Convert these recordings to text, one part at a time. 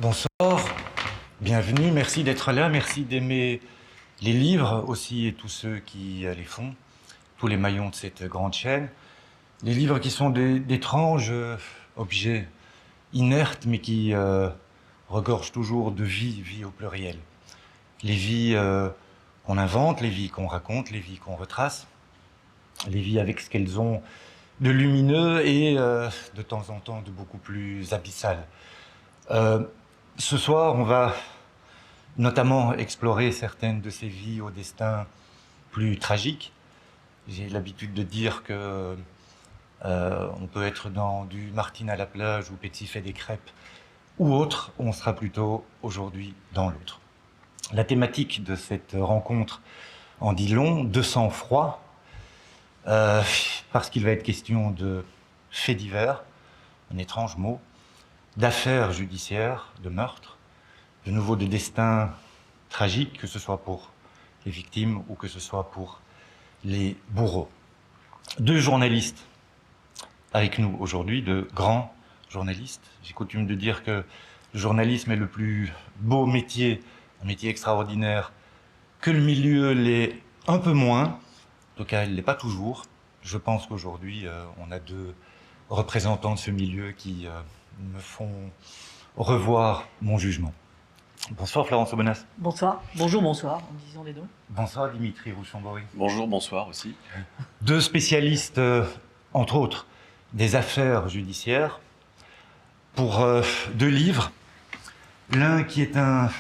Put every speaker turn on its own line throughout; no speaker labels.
Bonsoir, bienvenue, merci d'être là, merci d'aimer les livres aussi et tous ceux qui les font, tous les maillons de cette grande chaîne. Les livres qui sont d'étranges objets inertes mais qui regorgent toujours de vie au pluriel. Les vies qu'on invente, les vies qu'on raconte, les vies qu'on retrace, les vies avec ce qu'elles ont de lumineux et de temps en temps de beaucoup plus abyssal. Ce soir, on va notamment explorer certaines de ces vies au destin plus tragique. J'ai l'habitude de dire que on peut être dans du Martine à la plage ou Petit fait des crêpes ou autre, on sera plutôt aujourd'hui dans l'autre. La thématique de cette rencontre en dit long, de sang-froid, parce qu'il va être question de faits divers, un étrange mot, d'affaires judiciaires, de meurtres, de nouveau de destins tragiques, que ce soit pour les victimes ou que ce soit pour les bourreaux. Deux journalistes avec nous aujourd'hui, de grands journalistes. J'ai coutume de dire que le journalisme est le plus beau métier, un métier extraordinaire, que le milieu l'est un peu moins. En tout cas, il ne l'est pas toujours. Je pense qu'aujourd'hui, on a deux représentants de ce milieu qui me font revoir mon jugement. Bonsoir Florence Aubenas.
Bonsoir. Bonjour, bonsoir, en disant les deux.
Bonsoir Dimitri Rouchambori.
Bonjour, bonsoir aussi.
Deux spécialistes, entre autres, des affaires judiciaires, pour deux livres. L'un qui est un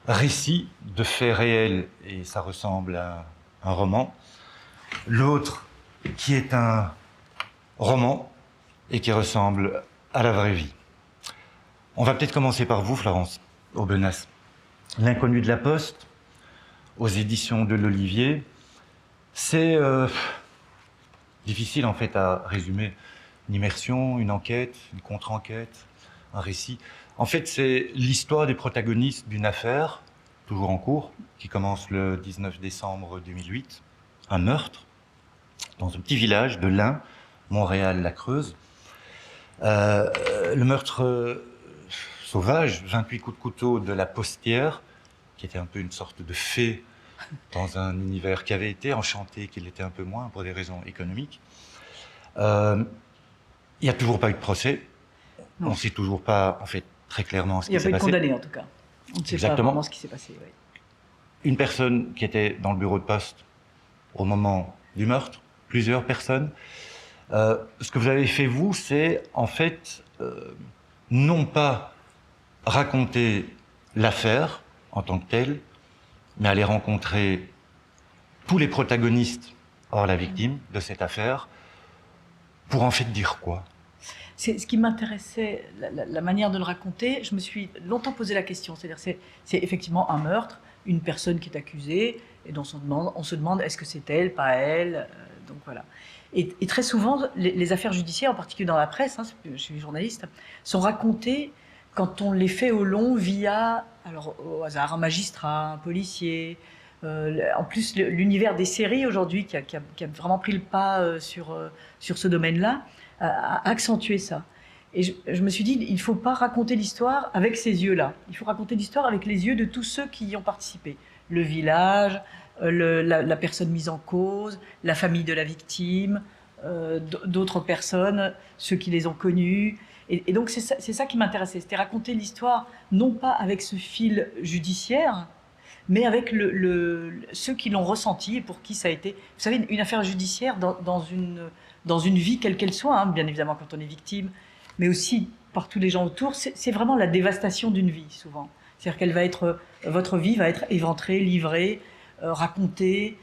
récit de faits réels, et ça ressemble à un roman. L'autre qui est un roman, et qui ressemble à la vraie vie. On va peut-être commencer par vous, Florence Aubenas. L'inconnu de la Poste, aux éditions de l'Olivier. C'est difficile en fait à résumer. Une immersion, une enquête, une contre-enquête, un récit. En fait, c'est l'histoire des protagonistes d'une affaire, toujours en cours, qui commence le 19 décembre 2008. Un meurtre dans un petit village de l'Ain, Montréal-la-Creuse. Le meurtre sauvage, 28 coups de couteau de la postière, qui était un peu une sorte de fée dans un univers qui avait été enchanté, qui l'était un peu moins pour des raisons économiques. Il n'y a toujours pas eu de procès. Non. On ne sait toujours pas, en fait, très clairement ce qui s'est passé.
Il n'y a pas eu de condamné, en tout cas. On ne sait pas vraiment ce qui s'est passé. Oui.
Une personne qui était dans le bureau de poste au moment du meurtre, plusieurs personnes. Ce que vous avez fait, vous, c'est, en fait, non pas raconter l'affaire en tant que telle, mais aller rencontrer tous les protagonistes, hors la victime, de cette affaire, pour en fait dire quoi?
C'est ce qui m'intéressait, la manière de le raconter. Je me suis longtemps posé la question. C'est-à-dire, c'est effectivement un meurtre, une personne qui est accusée, et dont on se demande est-ce que c'est elle, pas elle. Donc voilà. Et très souvent, les affaires judiciaires, en particulier dans la presse, hein, je suis journaliste, sont racontées quand on les fait au long via, alors au hasard, un magistrat, un policier. En plus, l'univers des séries aujourd'hui, qui a vraiment pris le pas sur ce domaine-là, a accentué ça. Et je me suis dit, il ne faut pas raconter l'histoire avec ces yeux-là. Il faut raconter l'histoire avec les yeux de tous ceux qui y ont participé. Le village, la personne mise en cause, la famille de la victime, d'autres personnes, ceux qui les ont connus. Et donc c'est ça qui m'intéressait, c'était raconter l'histoire non pas avec ce fil judiciaire, mais avec ceux qui l'ont ressenti et pour qui ça a été... Vous savez, une affaire judiciaire dans une vie quelle qu'elle soit, hein, bien évidemment quand on est victime, mais aussi par tous les gens autour, c'est vraiment la dévastation d'une vie souvent. C'est-à-dire votre vie va être éventrée, livrée, racontée,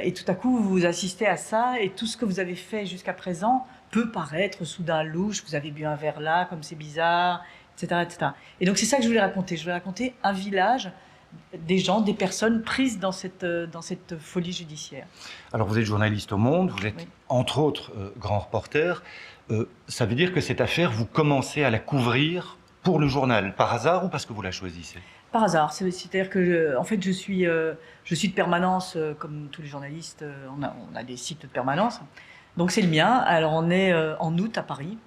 et tout à coup vous assistez à ça, et tout ce que vous avez fait jusqu'à présent peut paraître soudain louche, vous avez bu un verre là, comme c'est bizarre, etc., etc. Et donc c'est ça que je voulais raconter. Je voulais raconter un village, des gens, des personnes prises dans cette folie judiciaire.
Alors vous êtes journaliste au Monde, vous êtes entre autres grand reporter. Ça veut dire que cette affaire, vous commencez à la couvrir pour le journal, par hasard ou parce que vous la choisissez?
Par hasard, c'est-à-dire que en fait je suis de permanence, comme tous les journalistes, on a des cycles de permanence. Donc c'est le mien. Alors on est en août à Paris,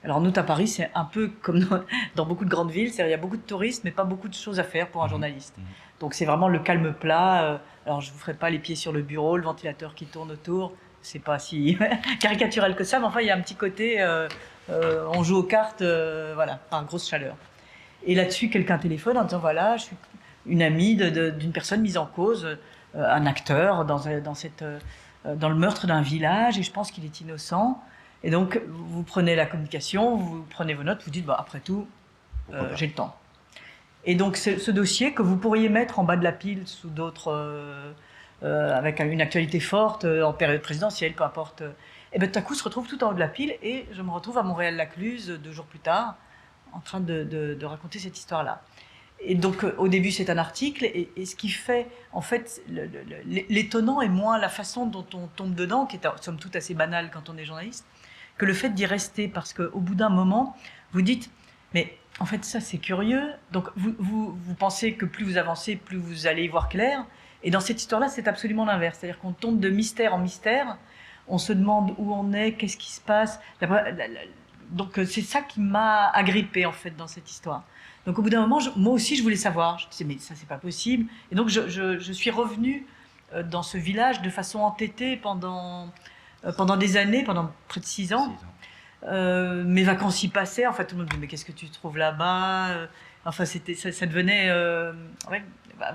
Alors nous, à Paris, c'est un peu comme dans beaucoup de grandes villes, c'est-à-dire il y a beaucoup de touristes, mais pas beaucoup de choses à faire pour un journaliste. Donc c'est vraiment le calme plat. Alors je vous ferai pas les pieds sur le bureau, le ventilateur qui tourne autour. C'est pas si caricatural que ça, mais enfin il y a un petit côté, on joue aux cartes, voilà, par grosse chaleur. Et là-dessus, quelqu'un téléphone en disant voilà, je suis une amie d'une personne mise en cause, un acteur dans le meurtre d'un village, et je pense qu'il est innocent. Et donc, vous prenez la communication, vous prenez vos notes, vous dites, bah, après tout, j'ai le temps. Et donc, ce dossier que vous pourriez mettre en bas de la pile sous d'autres, avec une actualité forte, en période présidentielle, peu importe, et bien tout à coup, se retrouve tout en haut de la pile, et je me retrouve à Montréal-Lacluse 2 jours plus tard, en train de raconter cette histoire-là. Et donc, au début, c'est un article, et ce qui fait, en fait, l'étonnant est moins la façon dont on tombe dedans, qui est somme toute assez banale quand on est journaliste, que le fait d'y rester, parce qu'au bout d'un moment, vous dites, mais en fait, ça, c'est curieux. Donc, vous pensez que plus vous avancez, plus vous allez y voir clair. Et dans cette histoire-là, c'est absolument l'inverse. C'est-à-dire qu'on tombe de mystère en mystère, on se demande où on est, qu'est-ce qui se passe. Donc, c'est ça qui m'a agrippée, en fait, dans cette histoire. Donc, au bout d'un moment, moi aussi, je voulais savoir. Je disais, mais ça, c'est pas possible. Et donc, je suis revenue dans ce village de façon entêtée pendant des années, pendant près de 6 ans. Mes vacances y passaient. En fait, tout le monde me dit, mais qu'est-ce que tu trouves là-bas? Enfin, ça devenait ouais,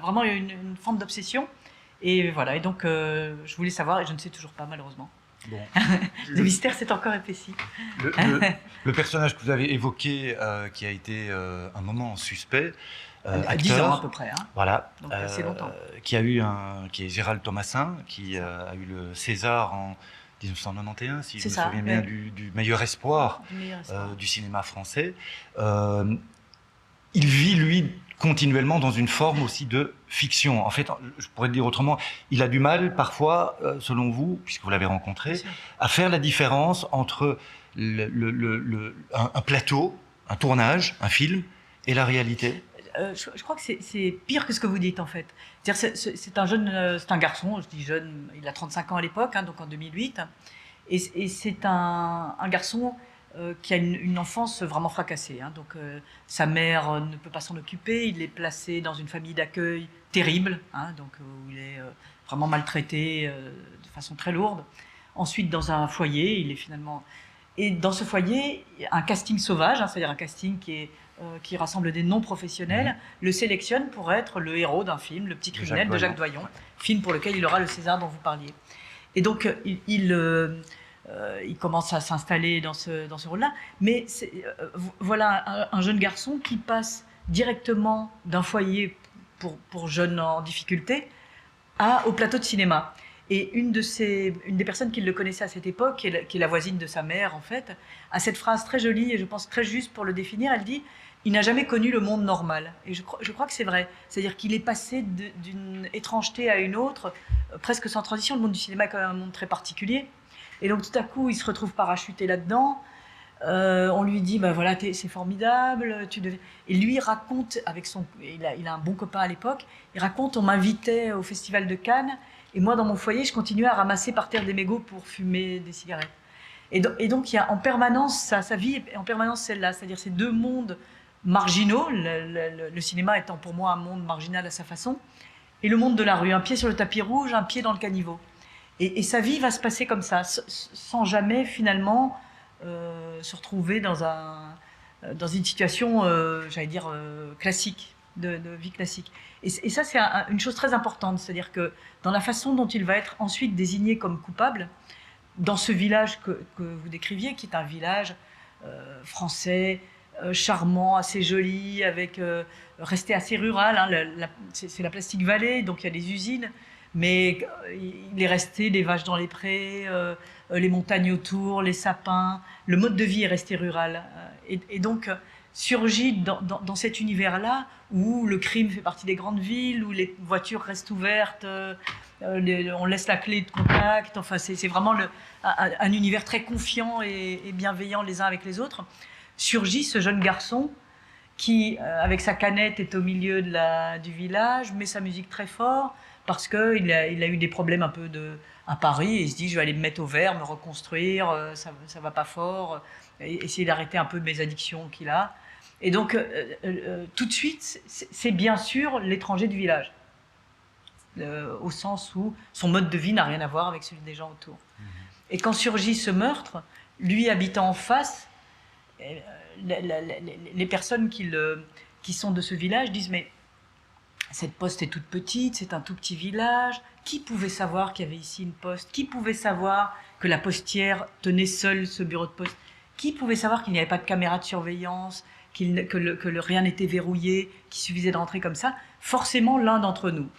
vraiment une forme d'obsession. Et voilà, et donc je voulais savoir, et je ne sais toujours pas, malheureusement.
Bon.
Le mystère s'est encore épaissi.
Le personnage que vous avez évoqué, qui a été un moment suspect, acteur,
10 ans à peu près. Hein.
Voilà,
donc assez longtemps.
qui est Gérald Thomassin, qui a eu le César en 1991, si je me souviens bien, du meilleur espoir, du cinéma français. Il vit, lui, continuellement dans une forme aussi de fiction. En fait, je pourrais le dire autrement, il a du mal parfois, selon vous, puisque vous l'avez rencontré, à faire la différence entre un plateau, un tournage, un film, et la réalité.
Je crois que c'est pire que ce que vous dites, en fait. C'est un garçon, je dis jeune, il a 35 ans à l'époque, hein, donc en 2008, et c'est un garçon qui a une enfance vraiment fracassée. Hein. Donc, sa mère ne peut pas s'en occuper, il est placé dans une famille d'accueil terrible, hein, donc, où il est vraiment maltraité de façon très lourde. Ensuite, dans un foyer, il est finalement... Et dans ce foyer, un casting sauvage, hein, c'est-à-dire un casting qui rassemble des non-professionnels, le sélectionne pour être le héros d'un film, Le Petit Criminel de Jacques Doyon, film pour lequel il aura le César dont vous parliez. Et donc, il commence à s'installer dans ce rôle-là. Mais voilà un jeune garçon qui passe directement d'un foyer pour jeunes en difficulté au plateau de cinéma. Et une des personnes qui le connaissait à cette époque, qui est la voisine de sa mère, en fait, a cette phrase très jolie et je pense très juste pour le définir. Elle dit « Il n'a jamais connu le monde normal ». Et je crois que c'est vrai. C'est-à-dire qu'il est passé d'une étrangeté à une autre, presque sans transition. Le monde du cinéma est quand même un monde très particulier. Et donc tout à coup, il se retrouve parachuté là-dedans. On lui dit bah voilà, c'est formidable. Et lui il raconte il a un bon copain à l'époque. Il raconte on m'invitait au festival de Cannes et moi dans mon foyer je continuais à ramasser par terre des mégots pour fumer des cigarettes. Et donc il y a en permanence sa vie est en permanence celle-là, c'est-à-dire ces deux mondes marginaux. Le cinéma étant pour moi un monde marginal à sa façon, et le monde de la rue, un pied sur le tapis rouge, un pied dans le caniveau. Et sa vie va se passer comme ça, sans jamais finalement se retrouver dans une situation, j'allais dire, classique, de vie classique. Et ça, c'est une chose très importante, c'est-à-dire que dans la façon dont il va être ensuite désigné comme coupable, dans ce village que vous décriviez, qui est un village français, charmant, assez joli, resté assez rural, hein, c'est la Plastic Valley, donc il y a des usines, mais il est resté les vaches dans les prés, les montagnes autour, les sapins, le mode de vie est resté rural. Et donc surgit dans cet univers-là, où le crime fait partie des grandes villes, où les voitures restent ouvertes, on laisse la clé de contact, enfin c'est vraiment un univers très confiant et bienveillant les uns avec les autres. Surgit ce jeune garçon qui, avec sa canette, est au milieu du village, met sa musique très fort, parce qu'il a eu des problèmes un peu à Paris, et il se dit je vais aller me mettre au vert, me reconstruire, ça va pas fort, essayer d'arrêter un peu mes addictions qu'il a. Et donc tout de suite, c'est bien sûr l'étranger du village, au sens où son mode de vie n'a rien à voir avec celui des gens autour. Et quand surgit ce meurtre, lui habitant en face, les personnes qui sont de ce village disent mais cette poste est toute petite, c'est un tout petit village. Qui pouvait savoir qu'il y avait ici une poste? Qui pouvait savoir que la postière tenait seule ce bureau de poste? Qui pouvait savoir qu'il n'y avait pas de caméra de surveillance, que rien n'était verrouillé, qu'il suffisait de rentrer comme ça? Forcément l'un d'entre nous.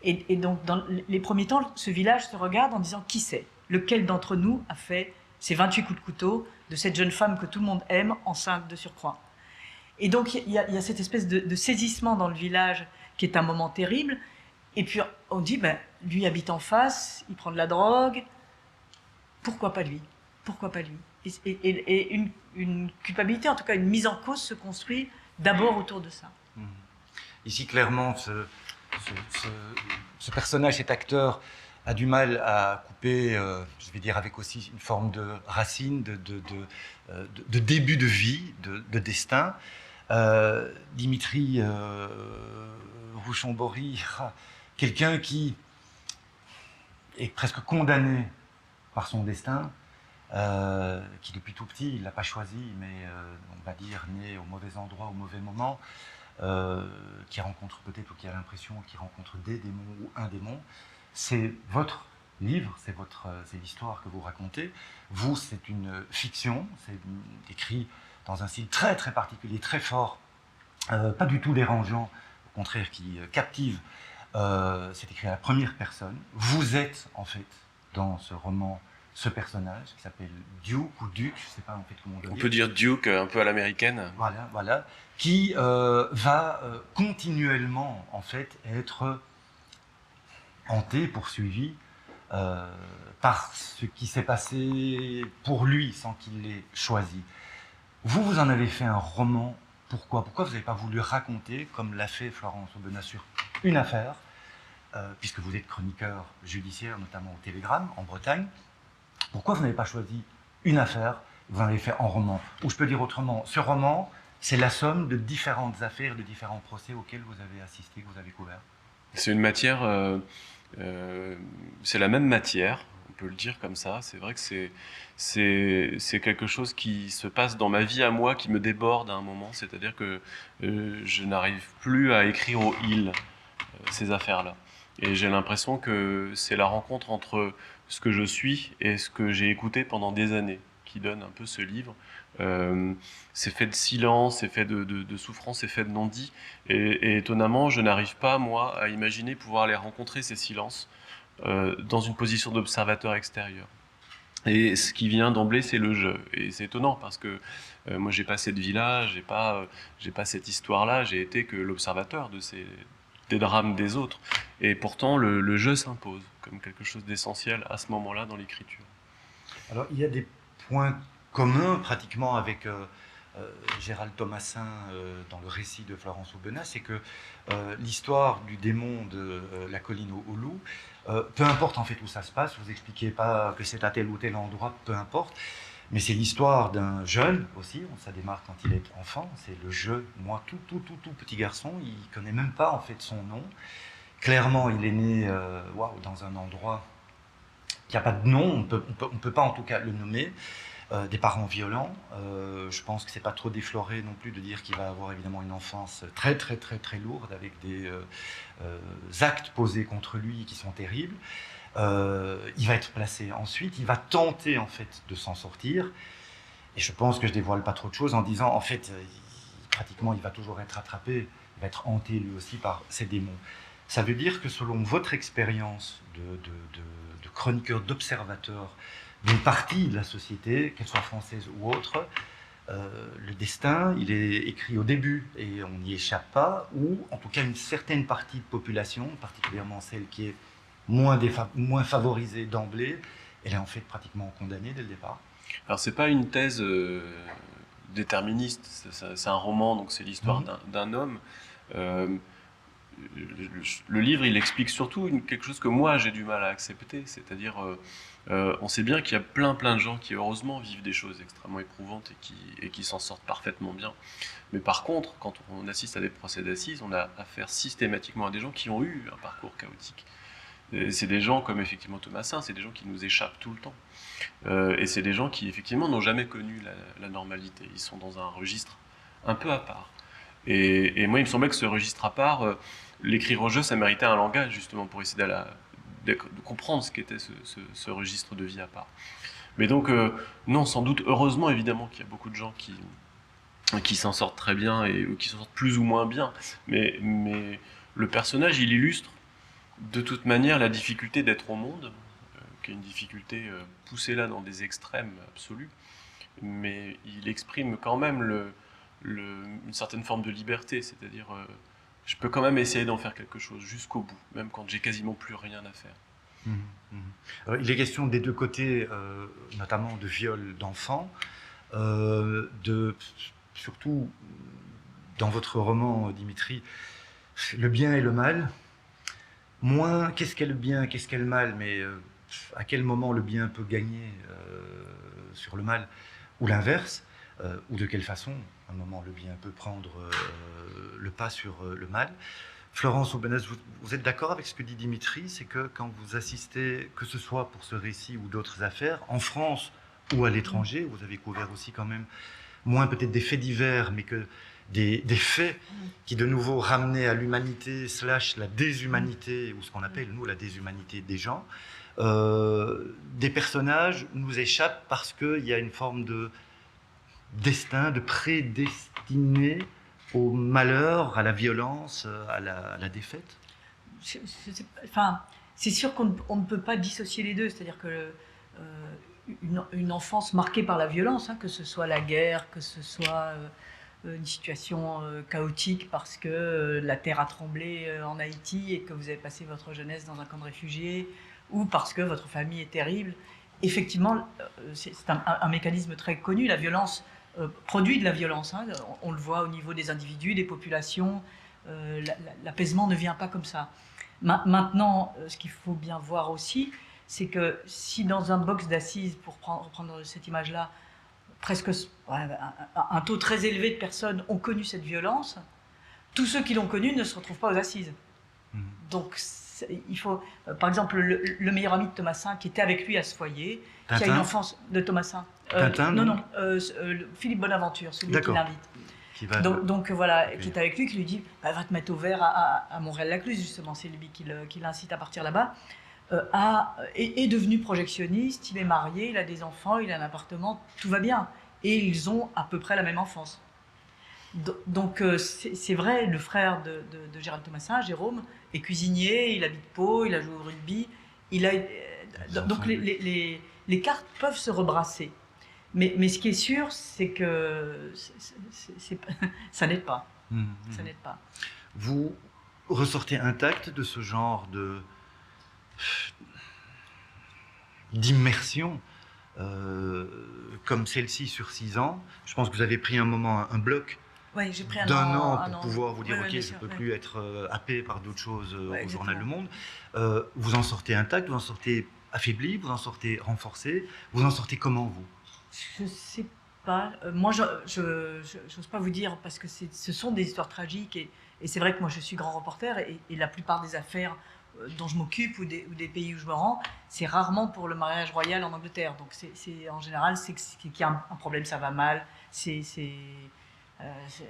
Et donc dans les premiers temps, ce village se regarde en disant qui c'est? Lequel d'entre nous a fait ces 28 coups de couteau de cette jeune femme que tout le monde aime, enceinte de surcroît? Et donc il y a cette espèce de saisissement dans le village qui est un moment terrible. Et puis on dit, ben, lui habite en face, il prend de la drogue, pourquoi pas lui? Pourquoi pas lui? Et une culpabilité, en tout cas une mise en cause se construit d'abord autour de ça.
Ici, clairement, ce personnage, cet acteur, a du mal à couper, je vais dire, avec aussi une forme de racine, de début de vie, de destin. Dimitri Rouchon-Bory, quelqu'un qui est presque condamné par son destin, qui depuis tout petit, il ne l'a pas choisi, mais on va dire né au mauvais endroit, au mauvais moment, qui rencontre peut-être, ou qui a l'impression qu'il rencontre des démons ou un démon. C'est votre livre, c'est l'histoire que vous racontez. Vous, c'est une fiction, c'est écrit dans un style très très particulier, très fort, pas du tout dérangeant, au contraire qui captive. C'est écrit à la première personne. Vous êtes en fait dans ce roman ce personnage qui s'appelle Duke ou Duke, je ne sais pas en fait comment on doit dire.
On peut dire Duke un peu à l'américaine.
Voilà, qui va continuellement en fait être hanté, poursuivi par ce qui s'est passé pour lui sans qu'il l'ait choisi. Vous en avez fait un roman. Pourquoi vous n'avez pas voulu raconter, comme l'a fait Florence Aubenas, sur une affaire, puisque vous êtes chroniqueur judiciaire, notamment au Télégramme, en Bretagne. Pourquoi vous n'avez pas choisi une affaire, vous en avez fait en roman? Ou je peux dire autrement, ce roman, c'est la somme de différentes affaires, de différents procès auxquels vous avez assisté, que vous avez couverts.
C'est une matière, c'est la même matière, on peut le dire comme ça. C'est vrai que c'est quelque chose qui se passe dans ma vie à moi, qui me déborde à un moment. C'est-à-dire que je n'arrive plus à écrire au il ces affaires-là. Et j'ai l'impression que c'est la rencontre entre ce que je suis et ce que j'ai écouté pendant des années qui donne un peu ce livre. C'est fait de silence, c'est fait de souffrance, c'est fait de non-dit. Et étonnamment, je n'arrive pas, moi, à imaginer pouvoir les rencontrer, ces silences, dans une position d'observateur extérieur. Et ce qui vient d'emblée, c'est le jeu. Et c'est étonnant parce que moi, j'ai pas cette vie-là, j'ai pas cette histoire-là, j'ai été que l'observateur des drames des autres. Et pourtant, le jeu s'impose comme quelque chose d'essentiel à ce moment-là dans l'écriture.
Alors, il y a des points communs pratiquement avec Gérald Thomassin dans le récit de Florence Aubenas, c'est que l'histoire du démon de la colline aux loups, peu importe en fait où ça se passe, vous expliquez pas que c'est à tel ou tel endroit, peu importe, mais c'est l'histoire d'un jeune aussi, ça démarre quand il est enfant, c'est le jeu, moi tout petit garçon, il connaît même pas en fait son nom. Clairement, il est né dans un endroit qui n'a pas de nom, on peut pas en tout cas le nommer. Des parents violents, je pense que c'est pas trop défloré non plus de dire qu'il va avoir évidemment une enfance très très très très lourde avec des actes posés contre lui qui sont terribles. Il va être placé ensuite, il va tenter en fait de s'en sortir, et je pense que je dévoile pas trop de choses en disant en fait pratiquement il va toujours être attrapé, il va être hanté lui aussi par ces démons. Ça veut dire que selon votre expérience de chroniqueur, d'observateur d'une partie de la société, qu'elle soit française ou autre, le destin, il est écrit au début et on n'y échappe pas, ou en tout cas une certaine partie de population, particulièrement celle qui est moins favorisée d'emblée, elle est en fait pratiquement condamnée dès le départ.
Alors c'est pas une thèse déterministe, c'est un roman, donc c'est l'histoire d'un homme. le livre, il explique surtout quelque chose que moi j'ai du mal à accepter, c'est-à-dire on sait bien qu'il y a plein de gens qui heureusement vivent des choses extrêmement éprouvantes et qui s'en sortent parfaitement bien. Mais par contre, quand on assiste à des procès d'assises, on a affaire systématiquement à des gens qui ont eu un parcours chaotique. C'est des gens comme effectivement Thomasin, c'est des gens qui nous échappent tout le temps. Et c'est des gens qui effectivement n'ont jamais connu la normalité. Ils sont dans un registre un peu à part. Et moi, il me semblait que ce registre à part, l'écrire au jeu, ça méritait un langage justement pour essayer de comprendre ce qu'était ce registre de vie à part. Mais donc, non, sans doute, heureusement évidemment qu'il y a beaucoup de gens qui s'en sortent très bien ou qui s'en sortent plus ou moins bien. Mais le personnage, il illustre de toute manière la difficulté d'être au monde, qui est une difficulté poussée là dans des extrêmes absolus. Mais il exprime quand même une certaine forme de liberté, c'est-à-dire je peux quand même essayer d'en faire quelque chose jusqu'au bout, même quand j'ai quasiment plus rien à faire.
Il est question des deux côtés, notamment de viol d'enfants, surtout dans votre roman, Dimitri, le bien et le mal. Moins qu'est-ce qu'est le bien, qu'est-ce qu'est le mal, mais à quel moment le bien peut gagner sur le mal, ou l'inverse, ou de quelle façon, à un moment, le bien peut prendre le pas sur le mal. Florence Aubenas, vous êtes d'accord avec ce que dit Dimitri, c'est que quand vous assistez, que ce soit pour ce récit ou d'autres affaires, en France ou à l'étranger, vous avez couvert aussi quand même, moins peut-être des faits divers, mais que des faits qui de nouveau ramenaient à l'humanité / la déshumanité, ou ce qu'on appelle, nous, la déshumanité des gens, des personnages nous échappent parce qu'il y a une forme de destin, de prédestiné au malheur, à la violence, à la défaite.
C'est sûr qu'on ne peut pas dissocier les deux, c'est-à-dire que une enfance marquée par la violence, que ce soit la guerre, que ce soit une situation chaotique parce que la terre a tremblé en Haïti et que vous avez passé votre jeunesse dans un camp de réfugiés, ou parce que votre famille est terrible. Effectivement, c'est un mécanisme très connu, la violence produit de la violence. On le voit au niveau des individus, des populations. L'apaisement ne vient pas comme ça. Maintenant, ce qu'il faut bien voir aussi, c'est que si dans un box d'assises, pour reprendre cette image-là, presque un taux très élevé de personnes ont connu cette violence, tous ceux qui l'ont connue ne se retrouvent pas aux assises. Donc il faut, par exemple, le meilleur ami de Thomasin qui était avec lui à ce foyer,
Tintin.
qui a une enfance de Thomasin.
Tintin,
non, Philippe Bonaventure, celui qui l'invite. Donc voilà, okay. Qui est avec lui, qui lui dit va te mettre au vert à Montréal-Lacluse, justement, c'est lui qui l'incite à partir là-bas. Est devenu projectionniste, il est marié, il a des enfants, il a un appartement, tout va bien. Et ils ont à peu près la même enfance. Donc c'est vrai, le frère de Gérald Thomasin, Jérôme, est cuisinier, il habite Pau, il a joué au rugby. Donc les cartes peuvent se rebrasser. Mais ce qui est sûr, c'est que ça n'aide pas. Ça n'aide pas.
Vous ressortez intact de ce genre d'immersion comme celle-ci sur 6 ans. Je pense que vous avez pris un moment, un bloc
j'ai pris
d'un an pour pouvoir vous dire ok, je ne peux
ouais.
plus être happé par d'autres choses au journal Le Monde. Vous en sortez intact, vous en sortez affaibli, vous en sortez renforcé. Vous en sortez comment, vous?
Je ne sais pas. Moi, je n'ose pas vous dire parce que ce sont des histoires tragiques et c'est vrai que moi je suis grand reporter et la plupart des affaires dont je m'occupe ou des pays où je me rends, c'est rarement pour le mariage royal en Angleterre. Donc en général, c'est qu'il y a un problème, ça va mal, c'est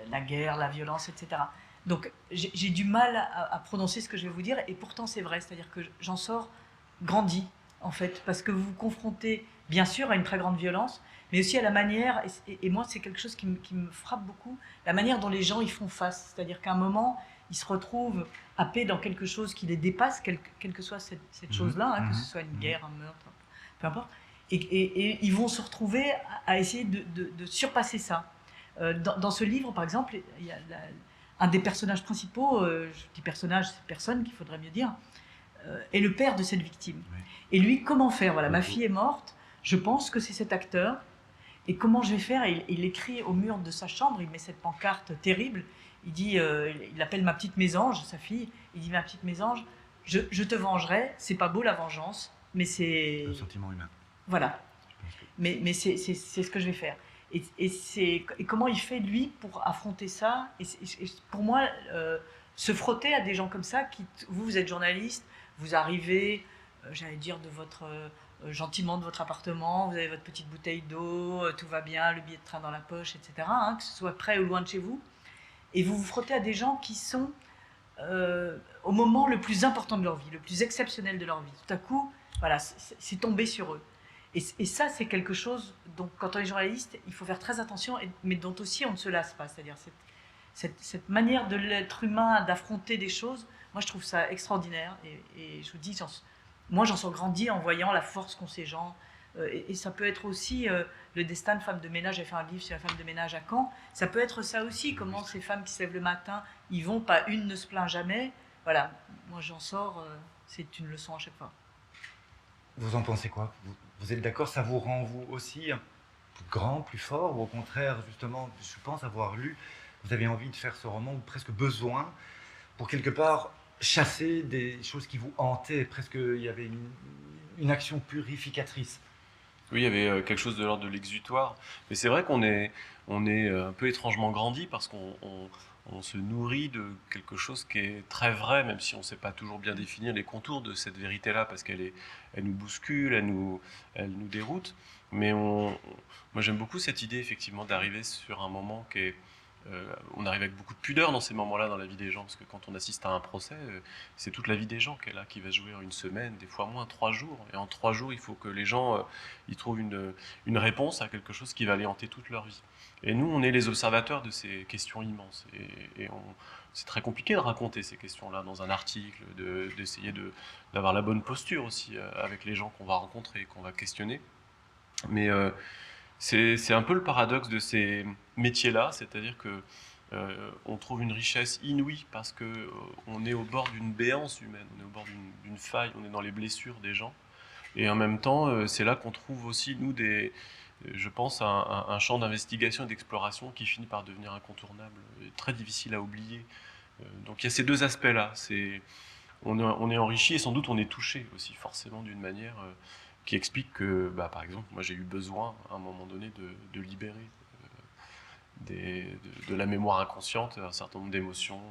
la guerre, la violence, etc. Donc j'ai du mal à prononcer ce que je vais vous dire et pourtant c'est vrai, c'est-à-dire que j'en sors grandi en fait, parce que vous vous confrontez bien sûr à une très grande violence, mais aussi à la manière, et moi c'est quelque chose qui me frappe beaucoup, la manière dont les gens y font face, c'est-à-dire qu'à un moment, ils se retrouvent happés dans quelque chose qui les dépasse, quelle que soit cette chose-là, que ce soit une guerre, un meurtre, peu importe, et ils vont se retrouver à essayer de surpasser ça. Dans ce livre, par exemple, il y a un des personnages principaux, je dis personnage, c'est personne qu'il faudrait mieux dire, est le père de cette victime. Oui. Et lui, comment faire? Voilà, ma fille est morte, je pense que c'est cet acteur, et comment je vais faire? Il écrit au mur de sa chambre, il met cette pancarte terrible, Il dit, il appelle ma petite mésange, sa fille, il dit ma petite mésange, je te vengerai, c'est pas beau la vengeance, mais c'est...
Le sentiment humain.
Voilà,
Je pense que-
mais c'est ce que je vais faire. Et comment il fait, lui, pour affronter ça. Et pour moi, se frotter à des gens comme ça, vous êtes journaliste, vous arrivez, j'allais dire, gentiment de votre appartement, vous avez votre petite bouteille d'eau, tout va bien, le billet de train dans la poche, etc., hein, que ce soit près ou loin de chez vous, et vous vous frottez à des gens qui sont au moment le plus important de leur vie, le plus exceptionnel de leur vie. Tout à coup, voilà, c'est tombé sur eux. Et ça, c'est quelque chose dont, quand on est journaliste, il faut faire très attention, mais dont aussi on ne se lasse pas. C'est-à-dire cette manière de l'être humain d'affronter des choses, moi je trouve ça extraordinaire. Et je vous dis, moi j'en sors grandi en voyant la force qu'ont ces gens. Et ça peut être aussi le destin de femme de ménage. J'ai fait un livre sur la femme de ménage à Caen. Ça peut être ça aussi, comment ces femmes qui se lèvent le matin, ils vont, pas une ne se plaint jamais. Voilà, moi j'en sors, c'est une leçon à chaque fois.
Vous en pensez quoi? Vous êtes d'accord? Ça vous rend vous aussi plus grand, plus fort? Ou au contraire, justement, je pense avoir lu, vous avez envie de faire ce roman, ou presque besoin, pour quelque part chasser des choses qui vous hantaient, presque il y avait une action purificatrice.
Oui, il y avait quelque chose de l'ordre de l'exutoire. Mais c'est vrai on est un peu étrangement grandi parce qu'on se nourrit de quelque chose qui est très vrai, même si on ne sait pas toujours bien définir les contours de cette vérité-là, parce elle nous bouscule, elle nous déroute. Mais moi j'aime beaucoup cette idée effectivement d'arriver sur un moment qui est... on arrive avec beaucoup de pudeur dans ces moments-là dans la vie des gens, parce que quand on assiste à un procès, c'est toute la vie des gens qui est là, qui va se jouer en une semaine, des fois moins, 3 jours. Et en 3 jours, il faut que les gens ils trouvent une réponse à quelque chose qui va les hanter toute leur vie. Et nous, on est les observateurs de ces questions immenses. C'est très compliqué de raconter ces questions-là dans un article, d'essayer d'avoir la bonne posture aussi avec les gens qu'on va rencontrer, qu'on va questionner. Mais c'est un peu le paradoxe de ces métiers-là, c'est-à-dire que on trouve une richesse inouïe parce que on est au bord d'une béance humaine, on est au bord d'une faille, on est dans les blessures des gens. Et en même temps, c'est là qu'on trouve aussi, nous, je pense, un champ d'investigation et d'exploration qui finit par devenir incontournable et très difficile à oublier. Donc il y a ces deux aspects-là. On est enrichi et sans doute on est touché aussi, forcément, d'une manière qui explique que, bah, par exemple, moi j'ai eu besoin, à un moment donné, de libérer de la mémoire inconsciente un certain nombre d'émotions.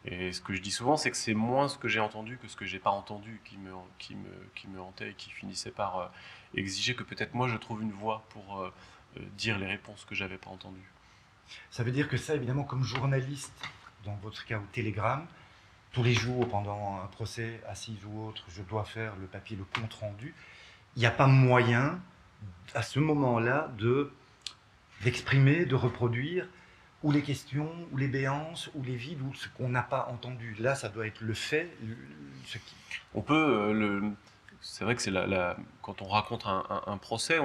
Et ce que je dis souvent, c'est que c'est moins ce que j'ai entendu que ce que j'ai pas entendu qui me hantait et qui finissait par exiger que peut-être moi je trouve une voie pour dire les réponses que j'avais pas entendues.
Ça veut dire que ça, évidemment, comme journaliste, dans votre cas au Télégramme, tous les jours, pendant un procès, assise ou autre, je dois faire le papier, le compte rendu. Il n'y a pas moyen, à ce moment-là, d'exprimer, de reproduire, ou les questions, ou les béances, ou les vides, ou ce qu'on n'a pas entendu. Là, ça doit être le fait, ce qui...
On peut, c'est vrai que quand on raconte un procès,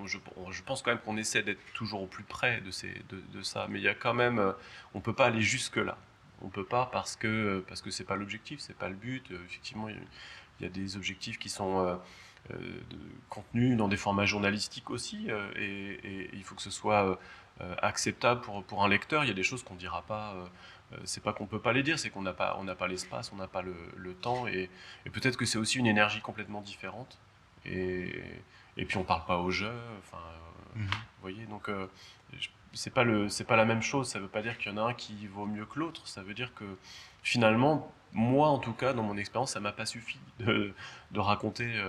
je pense quand même qu'on essaie d'être toujours au plus près de ça, mais il y a quand même, on peut pas aller jusque là. On peut pas parce que c'est pas l'objectif, c'est pas le but. Effectivement, il y a des objectifs qui sont contenus dans des formats journalistiques aussi, et il faut que ce soit acceptable pour un lecteur. Il y a des choses qu'on dira pas. C'est pas qu'on peut pas les dire, c'est qu'on n'a pas l'espace, on n'a pas le temps, et peut-être que c'est aussi une énergie complètement différente. Et puis on parle pas au jeu. Enfin, vous voyez, donc c'est pas la même chose. Ça veut pas dire qu'il y en a un qui vaut mieux que l'autre. Ça veut dire que finalement, moi en tout cas, dans mon expérience, ça m'a pas suffi de raconter,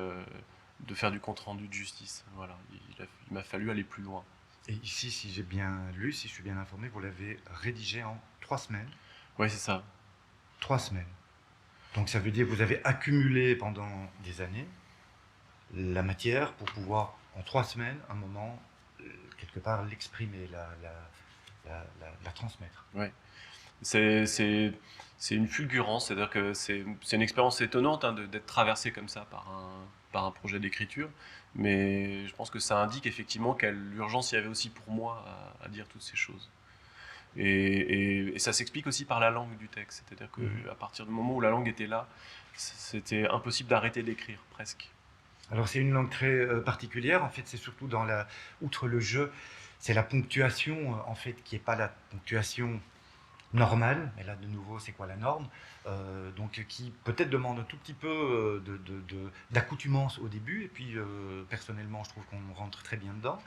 de faire du compte rendu de justice. Voilà, il m'a fallu aller plus loin.
Et ici, si j'ai bien lu, si je suis bien informé, vous l'avez rédigé en 3 semaines.
Oui, c'est ça.
3 semaines. Donc ça veut dire que vous avez accumulé pendant des années la matière pour pouvoir, en 3 semaines, un moment, quelque part, l'exprimer, la transmettre.
Oui. C'est une fulgurance, c'est-à-dire que c'est une expérience étonnante d'être traversé comme ça par un projet d'écriture, mais je pense que ça indique effectivement quelle urgence il y avait aussi pour moi à dire toutes ces choses. Et ça s'explique aussi par la langue du texte, c'est-à-dire qu'à partir du moment où la langue était là, c'était impossible d'arrêter d'écrire, presque.
Alors c'est une langue très particulière, en fait c'est surtout outre le jeu, c'est la ponctuation en fait qui n'est pas la ponctuation normale, mais là de nouveau c'est quoi la norme, donc qui peut-être demande un tout petit peu d'accoutumance au début, et puis personnellement je trouve qu'on rentre très bien dedans.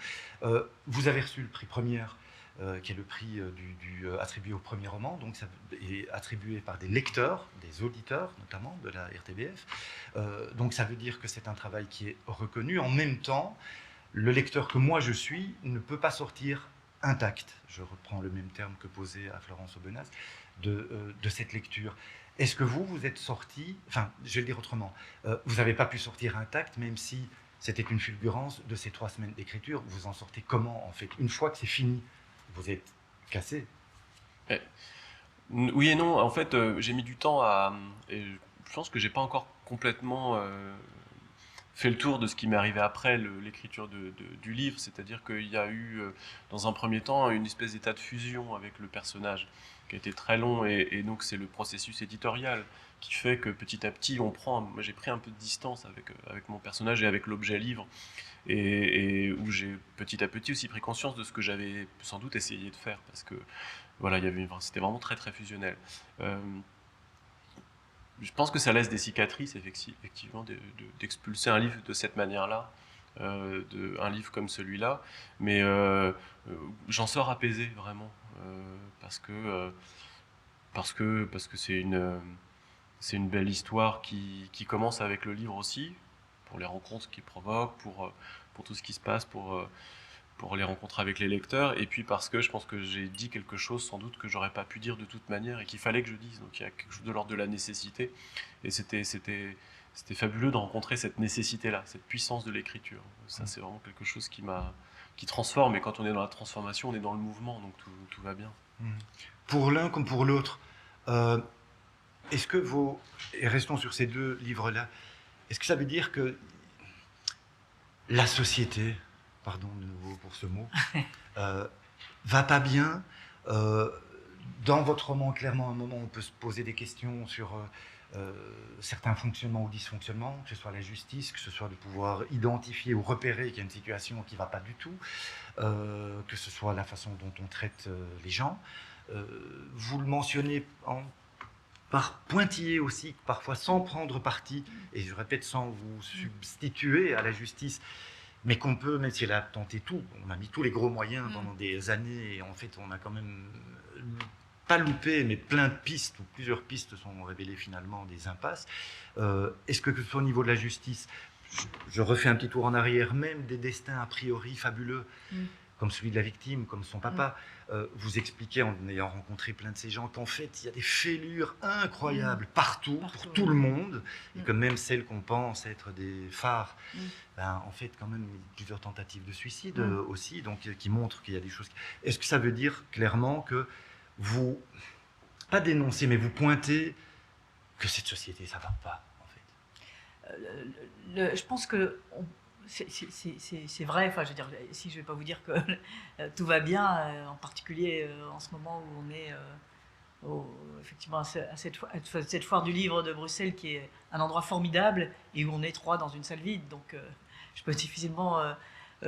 Vous avez reçu le prix Première, qui est le prix attribué au premier roman, donc ça est attribué par des lecteurs, des auditeurs notamment de la RTBF, donc ça veut dire que c'est un travail qui est reconnu. En même temps, le lecteur que moi je suis ne peut pas sortir intact, je reprends le même terme que posé à Florence Aubenas, de cette lecture. Est-ce que vous êtes sorti, enfin je vais le dire autrement, vous n'avez pas pu sortir intact, même si c'était une fulgurance de ces 3 semaines d'écriture, vous en sortez comment en fait? Une fois que c'est fini, vous êtes cassé.
Oui et non, en fait, j'ai mis du temps à... Et je pense que j'ai pas encore complètement fait le tour de ce qui m'est arrivé après l'écriture du livre, c'est-à-dire qu'il y a eu, dans un premier temps, une espèce d'état de fusion avec le personnage, qui a été très long, et donc c'est le processus éditorial qui fait que petit à petit, moi j'ai pris un peu de distance avec mon personnage et avec l'objet livre, et où j'ai petit à petit aussi pris conscience de ce que j'avais sans doute essayé de faire, parce que voilà, c'était vraiment très très fusionnel. Je pense que ça laisse des cicatrices, effectivement, d'expulser un livre de cette manière-là, un livre comme celui-là, mais j'en sors apaisé, vraiment, parce que c'est une belle histoire qui commence avec le livre aussi, pour les rencontres qu'il provoque, pour tout ce qui se passe, pour les rencontres avec les lecteurs, et puis parce que je pense que j'ai dit quelque chose sans doute que j'aurais pas pu dire de toute manière et qu'il fallait que je dise. Donc il y a quelque chose de l'ordre de la nécessité, et c'était fabuleux de rencontrer cette nécessité-là, cette puissance de l'écriture. Ça, c'est vraiment quelque chose qui transforme, et quand on est dans la transformation, on est dans le mouvement, donc tout va bien.
Pour l'un comme pour l'autre, est-ce que et restons sur ces 2 livres-là, est-ce que ça veut dire que la société, pardon de nouveau pour ce mot, va pas bien? Dans votre roman, clairement, à un moment, on peut se poser des questions sur certains fonctionnements ou dysfonctionnements, que ce soit la justice, que ce soit de pouvoir identifier ou repérer qu'il y a une situation qui ne va pas du tout, que ce soit la façon dont on traite les gens. Vous le mentionnez par pointillé aussi, parfois sans prendre parti, et je répète, sans vous substituer à la justice, mais qu'on peut, même si elle a tenté tout, on a mis tous les gros moyens pendant des années, et en fait on a quand même pas loupé, mais plein de pistes, ou plusieurs pistes sont révélées finalement des impasses. Est-ce que ce soit au niveau de la justice, je refais un petit tour en arrière, même des destins a priori fabuleux, comme celui de la victime, comme son papa, vous expliquez en ayant rencontré plein de ces gens qu'en fait il y a des fêlures incroyables partout, pour tout le monde, et que même celles qu'on pense être des phares, ben, en fait quand même plusieurs tentatives de suicide aussi, donc qui montrent qu'il y a des choses. Est-ce que ça veut dire clairement que vous, pas dénoncez, mais vous pointez que cette société ça va pas en fait?
Je pense que c'est vrai, enfin, je veux dire, si je ne vais pas vous dire que tout va bien, en particulier en ce moment où on est effectivement à cette foire du livre de Bruxelles, qui est un endroit formidable et où on est 3 dans une salle vide, donc je peux difficilement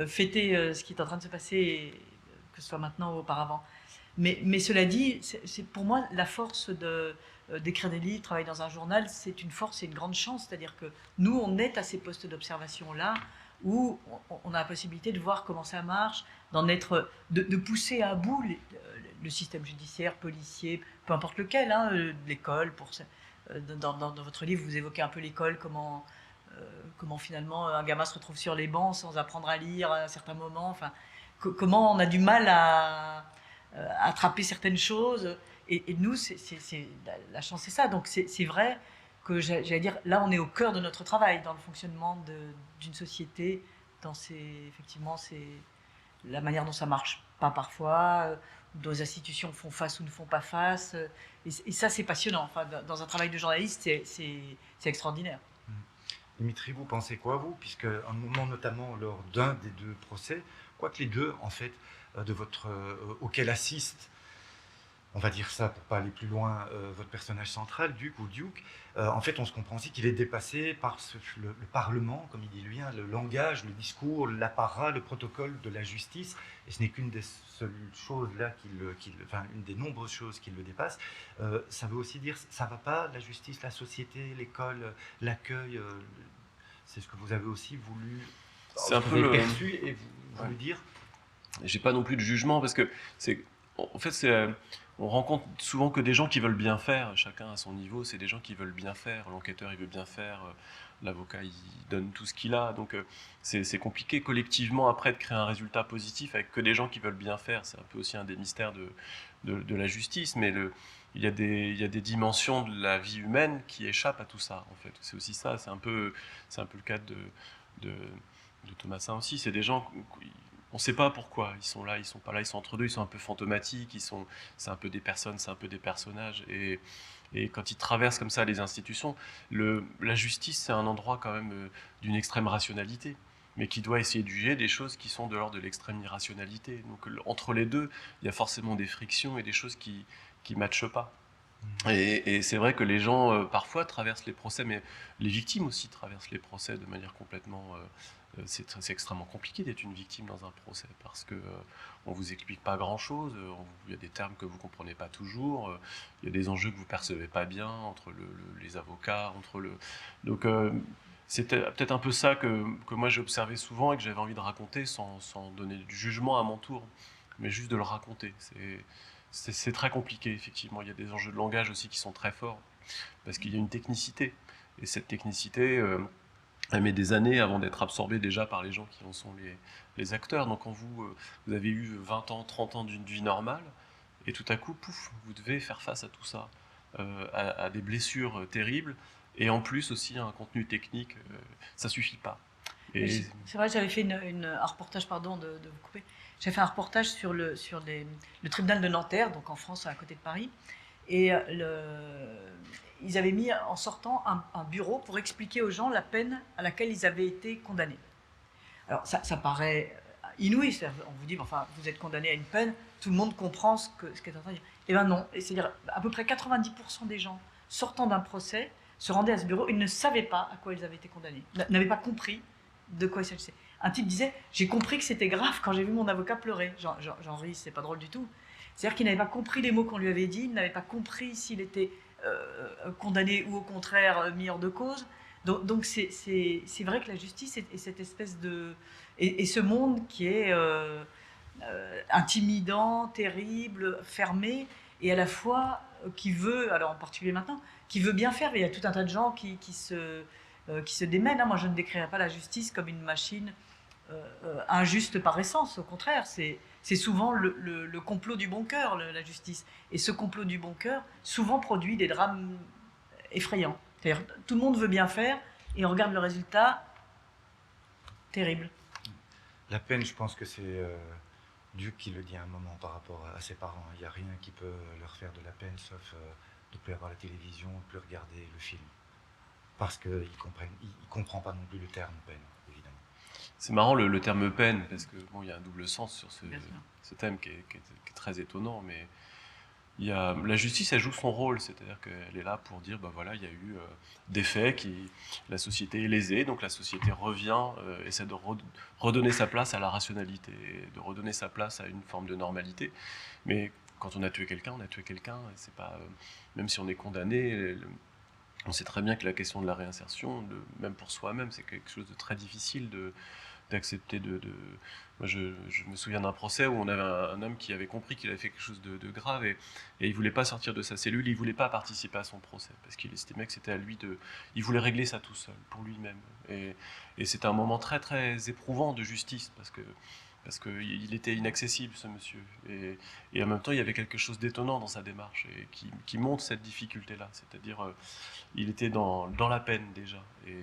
fêter ce qui est en train de se passer, que ce soit maintenant ou auparavant. Mais cela dit, c'est pour moi la force d'écrire des livres, travailler dans un journal, c'est une force et une grande chance, c'est-à-dire que nous, on est à ces postes d'observation-là, où on a la possibilité de voir comment ça marche, de pousser à bout le système judiciaire, policier, peu importe lequel, hein, l'école. Dans votre livre, vous évoquez un peu l'école, comment finalement un gamin se retrouve sur les bancs sans apprendre à lire à certains moments, enfin, comment on a du mal à attraper certaines choses. Et nous, la chance, c'est ça. Donc c'est vrai que j'allais dire, là, on est au cœur de notre travail, dans le fonctionnement d'une société, effectivement, c'est la manière dont ça marche pas parfois, dont les institutions font face ou ne font pas face. Et ça, c'est passionnant. Enfin, dans un travail de journaliste, c'est extraordinaire.
Dimitri, vous pensez quoi, vous? Puisque un moment, notamment lors d'un des 2 procès, quoique les 2, en fait, auquel assistent on va dire ça pour pas aller plus loin, votre personnage central, Duc ou Duke, en fait, on se comprend aussi qu'il est dépassé par le Parlement, comme il dit lui, hein, le langage, le discours, l'apparat, le protocole de la justice, et ce n'est qu'une des seules choses là, enfin, une des nombreuses choses qui le dépassent. Ça veut aussi dire, ça va pas, la justice, la société, l'école, l'accueil, c'est ce que vous avez aussi voulu,
C'est un
vous
peu
avez
le...
perçu et voulu
Ouais.
dire.
J'ai pas non plus de jugement parce que en fait, on rencontre souvent que des gens qui veulent bien faire. Chacun à son niveau, c'est des gens qui veulent bien faire. L'enquêteur, il veut bien faire. L'avocat, il donne tout ce qu'il a. Donc, c'est compliqué collectivement après de créer un résultat positif avec que des gens qui veulent bien faire. C'est un peu aussi un des mystères de la justice. Mais il y a des dimensions de la vie humaine qui échappent à tout ça. En fait, c'est aussi ça. C'est un peu le cas de, de Thomasin aussi. C'est des gens, on ne sait pas pourquoi ils sont là, ils sont pas là, ils sont entre deux, ils sont un peu fantomatiques, c'est un peu des personnes, c'est un peu des personnages. Et quand ils traversent comme ça les institutions, la justice, c'est un endroit quand même d'une extrême rationalité, mais qui doit essayer de juger des choses qui sont de l'ordre de l'extrême irrationalité. Donc entre les deux, il y a forcément des frictions et des choses qui matchent pas. Et c'est vrai que les gens, parfois, traversent les procès, mais les victimes aussi traversent les procès de manière complètement... c'est extrêmement compliqué d'être une victime dans un procès, parce que on vous explique pas grand-chose, il y a des termes que vous comprenez pas toujours, il y a des enjeux que vous percevez pas bien entre les avocats, Donc c'était peut-être un peu ça que moi j'ai observé souvent et que j'avais envie de raconter sans donner du jugement à mon tour, mais juste de le raconter. C'est très compliqué, effectivement. Il y a des enjeux de langage aussi qui sont très forts, parce qu'il y a une technicité. Et cette technicité, elle met des années avant d'être absorbée déjà par les gens qui en sont les acteurs. Donc quand vous avez eu 20 ans, 30 ans d'une vie normale, et tout à coup, pouf, vous devez faire face à tout ça, à des blessures terribles, et en plus aussi à un contenu technique, ça suffit pas. Et
C'est vrai, j'avais fait un reportage, pardon de vous couper, j'avais fait un reportage sur le tribunal de Nanterre, donc en France, à côté de Paris, et ils avaient mis en sortant un bureau pour expliquer aux gens la peine à laquelle ils avaient été condamnés. Alors ça paraît inouï, on vous dit, enfin, vous êtes condamné à une peine, tout le monde comprend ce qu'est en train de dire. Eh bien non, c'est-à-dire à peu près 90% des gens sortant d'un procès se rendaient à ce bureau, ils ne savaient pas à quoi ils avaient été condamnés, n'avaient pas compris de quoi il s'agissait. Un type disait, j'ai compris que c'était grave quand j'ai vu mon avocat pleurer. J'en ris, c'est pas drôle du tout. C'est-à-dire qu'il n'avait pas compris les mots qu'on lui avait dit, il n'avait pas compris s'il était condamné ou au contraire mis hors de cause. Donc c'est vrai que la justice est cette espèce de... Et ce monde qui est intimidant, terrible, fermé, et à la fois qui veut, alors en particulier maintenant, qui veut bien faire, mais il y a tout un tas de gens qui se démènent. Hein. Moi, je ne décrirais pas la justice comme une machine injuste par essence. Au contraire, c'est souvent le complot du bon cœur, la justice. Et ce complot du bon cœur, souvent produit des drames effrayants. C'est-à-dire, tout le monde veut bien faire, et on regarde le résultat, terrible.
La peine, je pense que c'est Duc qui le dit à un moment par rapport à ses parents. Il n'y a rien qui peut leur faire de la peine, sauf de ne plus avoir la télévision, de ne plus regarder le film. Parce qu'il ne comprend pas non plus le terme peine, évidemment.
c'est marrant le terme peine, parce que bon, il y a un double sens sur
Bien sûr.
ce thème qui est très étonnant, mais la justice, elle joue son rôle, c'est-à-dire qu'elle est là pour dire, bah voilà, il y a eu des faits, la société est lésée, donc la société revient, essaie de redonner sa place à la rationalité, de redonner sa place à une forme de normalité. Mais quand on a tué quelqu'un, on a tué quelqu'un, et c'est pas, même si on est condamné, on sait très bien que la question de la réinsertion, même pour soi-même, c'est quelque chose de très difficile d'accepter Moi, je me souviens d'un procès où on avait un homme qui avait compris qu'il avait fait quelque chose de grave et il voulait pas sortir de sa cellule, il voulait pas participer à son procès parce qu'il estimait que c'était à lui il voulait régler ça tout seul, pour lui-même. Et c'était un moment très très éprouvant de justice parce qu'il était inaccessible, ce monsieur. Et en même temps, il y avait quelque chose d'étonnant dans sa démarche et qui montre cette difficulté-là. C'est-à-dire, il était dans la peine déjà. Et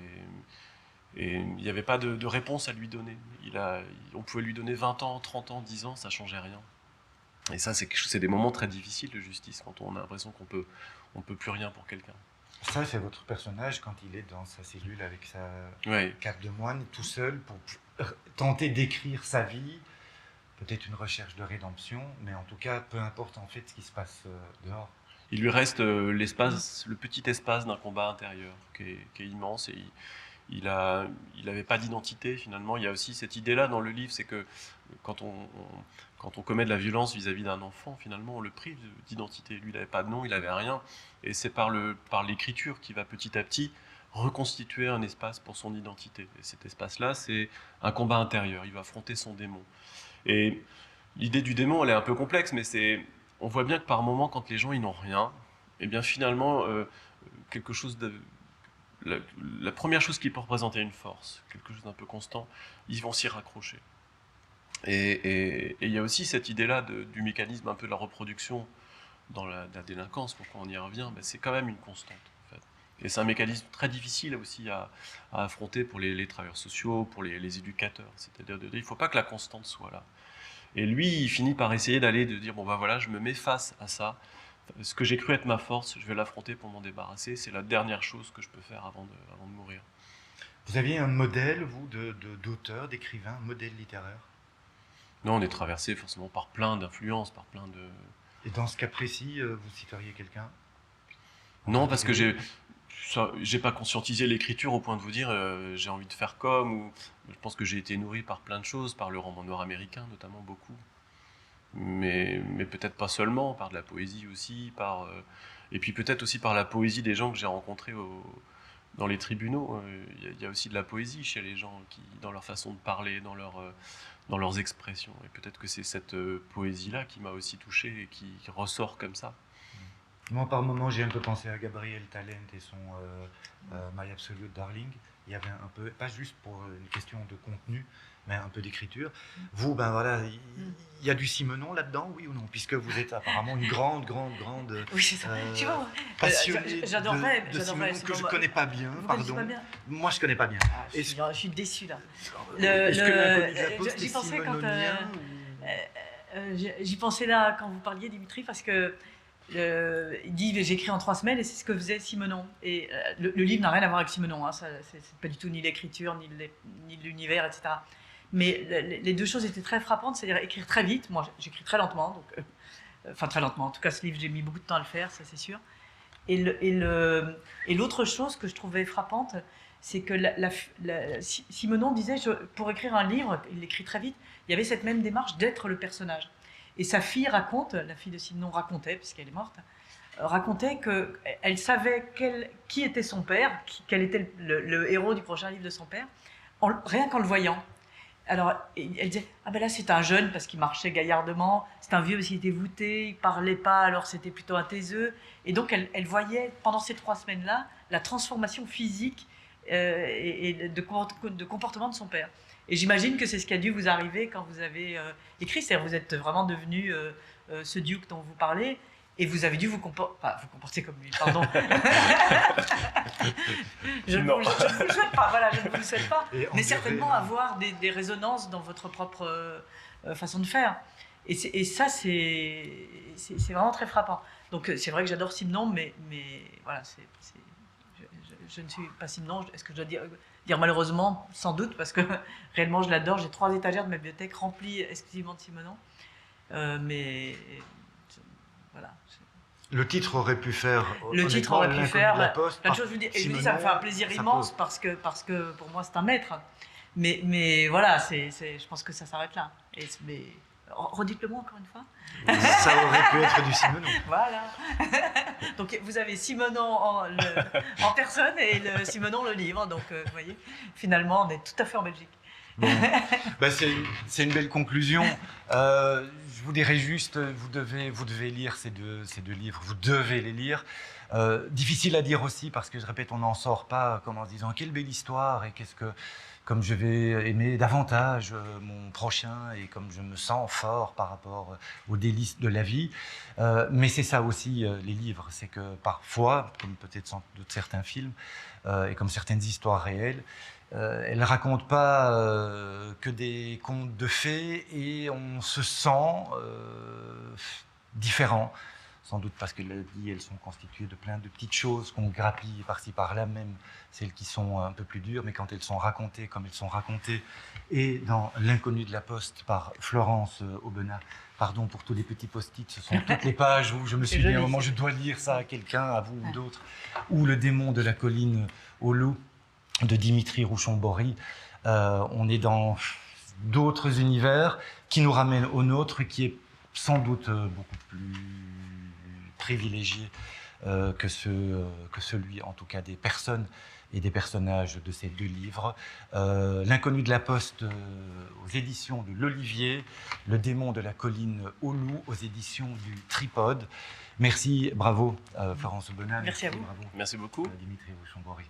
il n'y avait pas de réponse à lui donner. On pouvait lui donner 20 ans, 30 ans, 10 ans, ça ne changeait rien. Et ça, c'est des moments très difficiles de justice, quand on a l'impression qu'on peut plus rien pour quelqu'un.
Ça, c'est votre personnage quand il est dans sa cellule avec sa
Ouais.
cape de moine, tout seul, pour tenter d'écrire sa vie. peut-être une recherche de rédemption, mais en tout cas, peu importe en fait ce qui se passe dehors.
Il lui reste l'espace, le petit espace d'un combat intérieur qui est immense et il avait pas d'identité finalement. Il y a aussi cette idée-là dans le livre, c'est que quand on commet de la violence vis-à-vis d'un enfant, finalement, on le prive d'identité. Lui, il n'avait pas de nom, il n'avait rien. Et c'est par l'écriture qu'il va petit à petit reconstituer un espace pour son identité. Et cet espace-là, c'est un combat intérieur. Il va affronter son démon. Et l'idée du démon, elle est un peu complexe, mais on voit bien que par moments, quand les gens ils n'ont rien, et bien finalement, quelque chose de la première chose qui peut représenter une force, quelque chose d'un peu constant, ils vont s'y raccrocher. Et il y a aussi cette idée-là du mécanisme un peu de la reproduction dans la délinquance, donc quand on y revient, ben c'est quand même une constante. En fait. Et c'est un mécanisme très difficile aussi à affronter pour les travailleurs sociaux, pour les éducateurs. C'est-à-dire il ne faut pas que la constante soit là. Et lui, il finit par essayer de dire, bon ben voilà, je me mets face à ça, ce que j'ai cru être ma force, je vais l'affronter pour m'en débarrasser, c'est la dernière chose que je peux faire avant de mourir.
Vous aviez un modèle, vous, d'auteur, d'écrivain, un modèle littéraire?
Non, on est traversé forcément par plein d'influences, par plein de...
Et dans ce cas précis, vous citeriez quelqu'un?
Non, parce que j'ai pas conscientisé l'écriture au point de vous dire j'ai envie de faire comme, ou je pense que j'ai été nourri par plein de choses, par le roman noir américain notamment beaucoup. Mais peut-être pas seulement, par de la poésie aussi, et puis peut-être aussi par la poésie des gens que j'ai rencontrés dans les tribunaux. Il y a aussi de la poésie chez les gens, dans leur façon de parler, dans leurs expressions. Et peut-être que c'est cette poésie-là qui m'a aussi touché et qui ressort comme ça.
Moi, par moments, j'ai un peu pensé à Gabriel Talent et son My Absolute Darling. Il y avait un peu, pas juste pour une question de contenu, mais un peu d'écriture. Vous, ben voilà, il y a du Simenon là-dedans, oui ou non? Puisque vous êtes apparemment une grande
oui, c'est ça.
Passionnée
j'adorerais
de Simenon, que je ne connais pas bien, pardon. Pas bien. Moi, je ne connais pas bien.
Ah, je suis déçue là.
Est-ce que l'inconnu de la poste
J'y
est
pensais
simononien
j'y pensais là quand vous parliez, Dimitri, parce que il dit j'écris en 3 semaines et c'est ce que faisait Simenon. Et le livre n'a rien à voir avec Simenon, hein, c'est pas du tout ni l'écriture, ni l'univers, etc. Mais les deux choses étaient très frappantes, c'est-à-dire écrire très vite. Moi, j'écris très lentement, donc, enfin très lentement. En tout cas, ce livre, j'ai mis beaucoup de temps à le faire, ça c'est sûr. Et l'autre chose que je trouvais frappante, c'est que Simenon disait, pour écrire un livre, il l'écrit très vite, il y avait cette même démarche d'être le personnage. Et sa fille raconte, la fille de Simenon racontait, puisqu'elle est morte, racontait qu'elle savait qui était son père, quel était le héros du prochain livre de son père, rien qu'en le voyant. Alors, elle disait, ah ben là c'est un jeune parce qu'il marchait gaillardement, c'est un vieux parce qu'il était voûté, il parlait pas, alors c'était plutôt un taiseux. Et donc elle voyait pendant ces 3 semaines-là la transformation physique et de comportement de son père. Et j'imagine que c'est ce qui a dû vous arriver quand vous avez écrit, c'est-à-dire vous êtes vraiment devenu ce duc dont vous parlez, et vous avez dû vous comporter comme lui, pardon. je ne vous le souhaite pas, voilà, je ne vous le souhaite pas, mais certainement avoir des résonances dans votre propre façon de faire. Et ça, c'est vraiment très frappant. Donc c'est vrai que j'adore Simenon, mais voilà, je ne suis pas Simenon. Est-ce que je dois dire malheureusement? Sans doute, parce que réellement je l'adore. J'ai 3 étagères de ma bibliothèque remplies exclusivement de Simenon. Mais voilà.
Le titre aurait pu faire.
Le titre aurait pu faire
la Poste,
plein de choses. Je vous dis, ça me fait un plaisir immense parce que pour moi c'est un maître. Mais voilà, je pense que ça s'arrête là. Mais redites-le-moi encore une fois.
Ça aurait pu être du Simenon.
Voilà. Donc vous avez Simenon en personne et le Simenon le livre. Donc vous voyez, finalement on est tout à fait en Belgique.
Bon. C'est une belle conclusion. Je vous dirais juste, vous devez lire ces deux livres, vous devez les lire. Difficile à dire aussi parce que je répète, on n'en sort pas comme en se disant quelle belle histoire et comme je vais aimer davantage mon prochain et comme je me sens fort par rapport aux délices de la vie. Mais c'est ça aussi les livres, c'est que parfois, comme peut-être sans doute certains films et comme certaines histoires réelles, elle ne raconte pas que des contes de fées et on se sent différent, sans doute parce qu'elle l'a dit, elles sont constituées de plein de petites choses qu'on grappille par-ci par-là, même celles qui sont un peu plus dures, mais quand elles sont racontées comme elles sont racontées, et dans L'inconnu de la Poste par Florence Aubenas, pardon pour tous les petits post-it, ce sont toutes les pages où je me suis dit à un moment, je dois lire ça à quelqu'un, à vous ou d'autres, ou Le démon de la colline au loup de Dimitri Rouchon-Bory. On est dans d'autres univers qui nous ramènent au nôtre, qui est sans doute beaucoup plus privilégié que celui, en tout cas, des personnes et des personnages de ces deux livres. L'inconnu de la Poste aux éditions de l'Olivier, Le démon de la colline au loup aux éditions du Tripode. Merci, bravo Florence Aubenas.
Merci à vous.
Bravo,
Merci beaucoup.
Dimitri Rouchon-Bory.